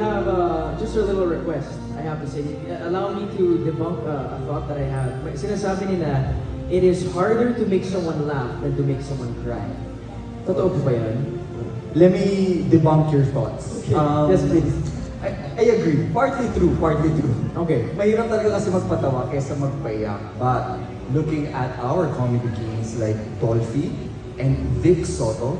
have just a little request, I have to say. Allow me to debunk a thought that I have. Sinasabi nila, it is harder to make someone laugh than to make someone cry. Totoo po ba yan? Let me debunk your thoughts. Okay. Yes, please. I agree. Partly true, partly true. Okay. Mahirap talaga kasi magpatawa kaysa magpayak. But looking at our comedy kings like Dolphy and Vic Soto,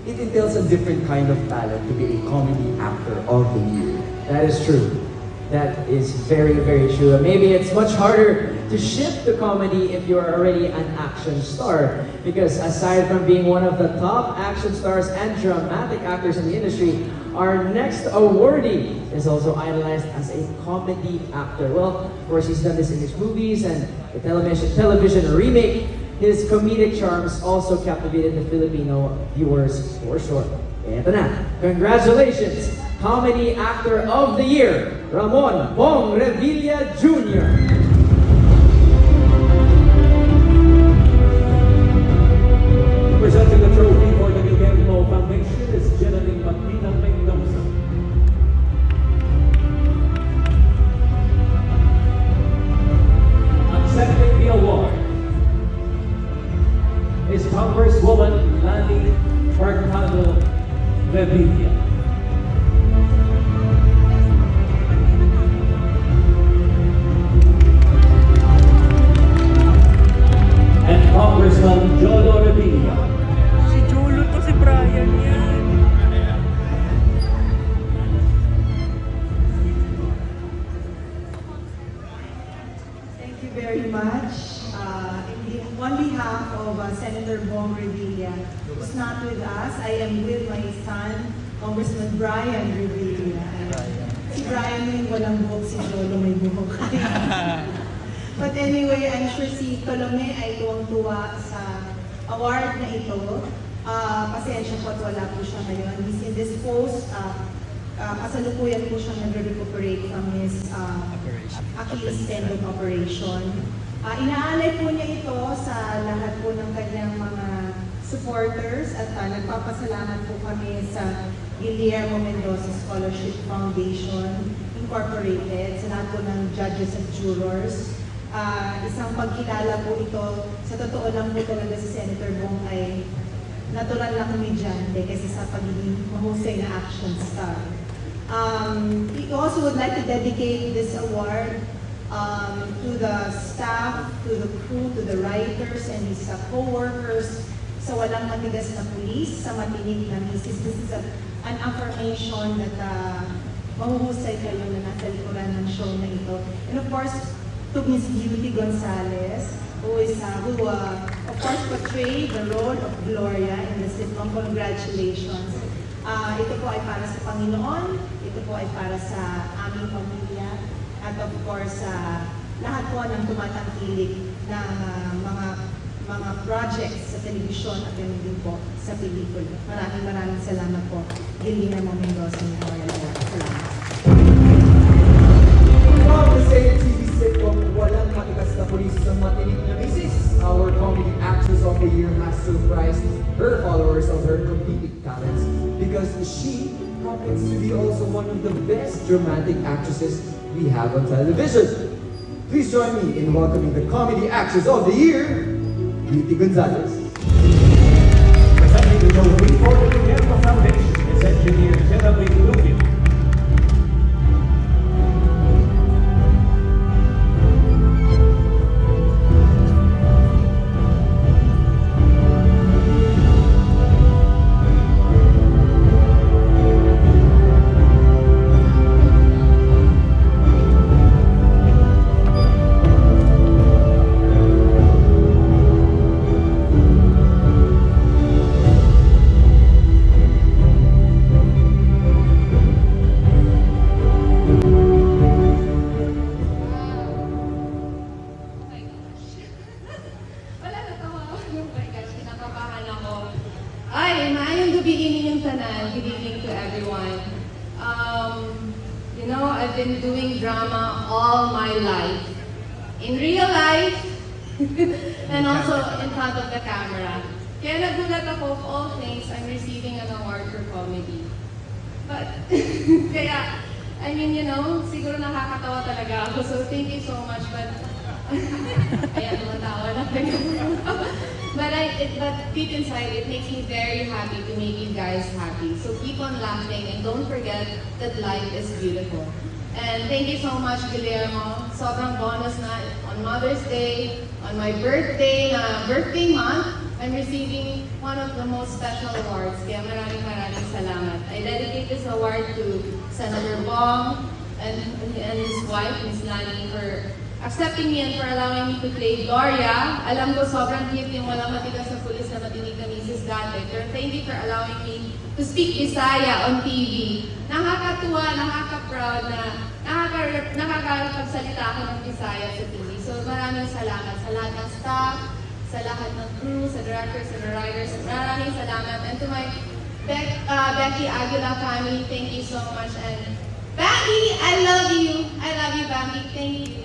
it entails a different kind of talent to be a comedy actor of the year. That is true. That is very, very true. And maybe it's much harder to shift to comedy if you're already an action star. Because aside from being one of the top action stars and dramatic actors in the industry, our next awardee is also idolized as a comedy actor. Well, of course, he's done this in his movies and the television remake. His comedic charms also captivated the Filipino viewers for sure. Eto na. Congratulations, Comedy Actor of the Year, Ramon Bong Revilla Jr. Presenting the trophy for the Guillermo Foundation is Jeneline Magdina Mendoza. Accepting the award is Congresswoman Lani Mercado Revilla. And Congressman Jolo Revilla. Si Jolo to si Brian yan. Thank you very much. On behalf of Senator Bong Revilla, who's not with us, I am with my son, Congressman Brian Revilla. Si Brian yung walang buhok, si Jolo may buhok. But anyway, I'm sure si Tolome ay tuwang-tuwa sa award na ito. Pasensya po at wala po siya ngayon. He's indisposed. Kasalukuyan po siya nag-recuperate from his Achilles tendon operation. Inaalay po niya ito sa lahat po ng kanyang mga supporters at nagpapasalamat po kami sa Guillermo Mendoza Scholarship Foundation Incorporated, sa lahat po ng judges at jurors. Isang pagkilala po ito, sa totoo lang po talaga si Senator Bong ay natural na komedyante kaysa sa pagiging mahusay na action star. We also would like to dedicate this award to the staff, to the crew, to the writers, and his co-workers, sa walang matigas na pulis, sa matinig na misis. This is an affirmation that mahuhusay kayo na nasa likuran ng show na ito. And of course, to Miss Beauty Gonzalez, who of course portrayed the role of Gloria in the sitcom. Congratulations. Ito po ay para sa Panginoon, ito po ay para sa aming pamilya, at of course, lahat po ng tumatangkilik ng mga projects sa telebisyon at yun din po sa pelikula. Maraming salamat po. Guillermo Mendoza Memorial Award. Salamat. From the same TV sitcom, Walang Matigas na Pulis sa Matinig na Misis, our comedy actress of the year has surprised her followers of her comedic talents because she happens to be also one of the best dramatic actresses we have on television. Please join me in welcoming the Comedy Actress of the Year, Beauty Gonzalez. Presenting the trophy for the Guillermo Foundation is Engineer Jeneline Rubio. You know, I've been doing drama all my life. In real life, and also in front of the camera. Kaya nagulat ako, of all things, I'm receiving an award for comedy. But, kaya, I mean, you know, siguro nakakatawa talaga ako. So thank you so much. But, ayan, tumatawa na kayo. But deep inside, it makes me very happy to make you guys happy. So keep on laughing and don't forget that life is beautiful. And thank you so much, Guillermo. Sobrang bonus na on Mother's Day, on my birthday month, I'm receiving one of the most special awards. Kaya maraming salamat. I dedicate this award to Senator Bong and his wife, Ms. Lani, for accepting me and for allowing me to play Gloria. Alam ko sobrang cute yung walang matigas sa pulis na matinig na Mrs. dati. Pero thank you for allowing me to speak Bisaya on TV. Nakakatuwa, nakaka-proud na nakakapagsalita ako ng Bisaya sa TV. So maraming salamat sa lahat ng staff, sa lahat ng crew, sa directors, sa writers. Maraming salamat. And to my Becky Aguila family, thank you so much. And Becky, I love you. I love you, Becky. Thank you.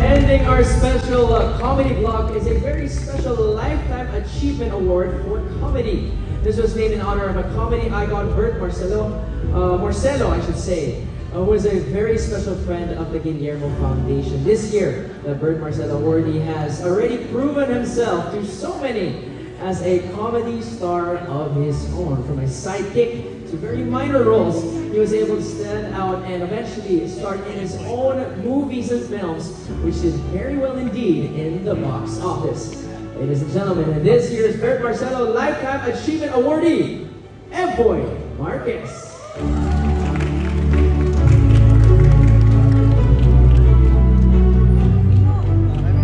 Ending our special comedy vlog is a very special Lifetime Achievement Award for comedy. This was named in honor of a comedy icon, Bert Marcelo, I should say, who was a very special friend of the Guillermo Foundation. This year, the Bert Marcelo awardee has already proven himself to so many as a comedy star of his own. From a sidekick to very minor roles, he was able to stand out and eventually start in his own movies and films, which did very well indeed in the box office. Ladies and gentlemen, this year's Bert Marcelo Lifetime Achievement Awardee, Empoy Marquez.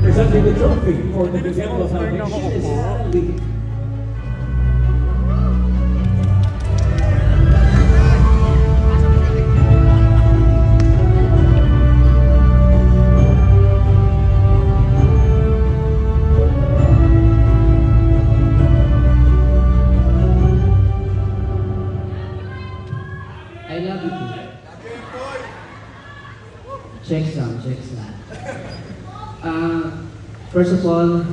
Presenting the trophy for the Guillermo Foundation is Ali. Checks lang. First of all,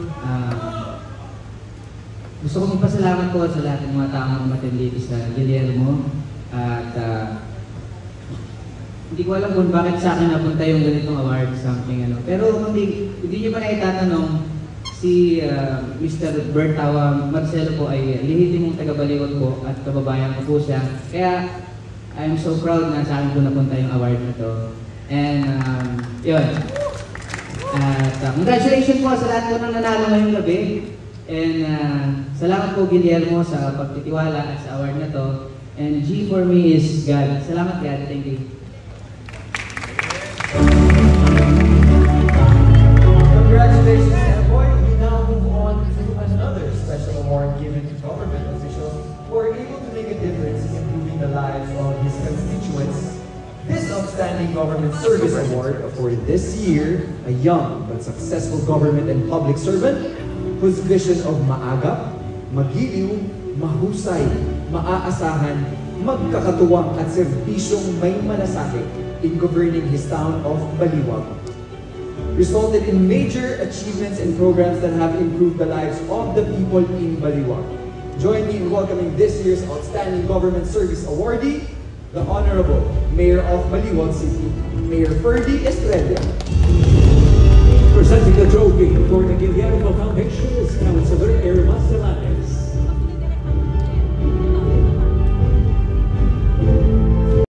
gusto ko magpasalamat po sa lahat ng mga taong matindi sa Guillermo. At hindi ko alam kung bakit sa akin napunta yung ganitong award, something ano. Pero kung hindi nyo pa na itatanong, si Mr. Bert Marcelo po ay lehitimong taga-Baliwag po at kababayan ko po siya. Kaya I'm so proud na sa akin po napunta yung award na to. And yun. At congratulations po sa lahat po ng nanalo ngayong gabi. And salamat po Guillermo sa pagtitiwala at sa award na to. And G for me is God. Salamat God. Thank you. Congratulations, Empoy. We now move on to another special award given to government officials who are able to make a difference in improving the lives of his constituents. This Outstanding Government Service Award awarded this year a young but successful government and public servant whose vision of maagap, magiliw, mahusay, maaasahan, magkakatuwang at serbisyong may malasakit in governing his town of Baliwag resulted in major achievements and programs that have improved the lives of the people in Baliwag. Join me in welcoming this year's Outstanding Government Service awardee, the Honorable Mayor of Baliwag City, Mayor Ferdy Estrella. Presenting the trophy for the Guillermo Foundation is Councilor Irma Selanes.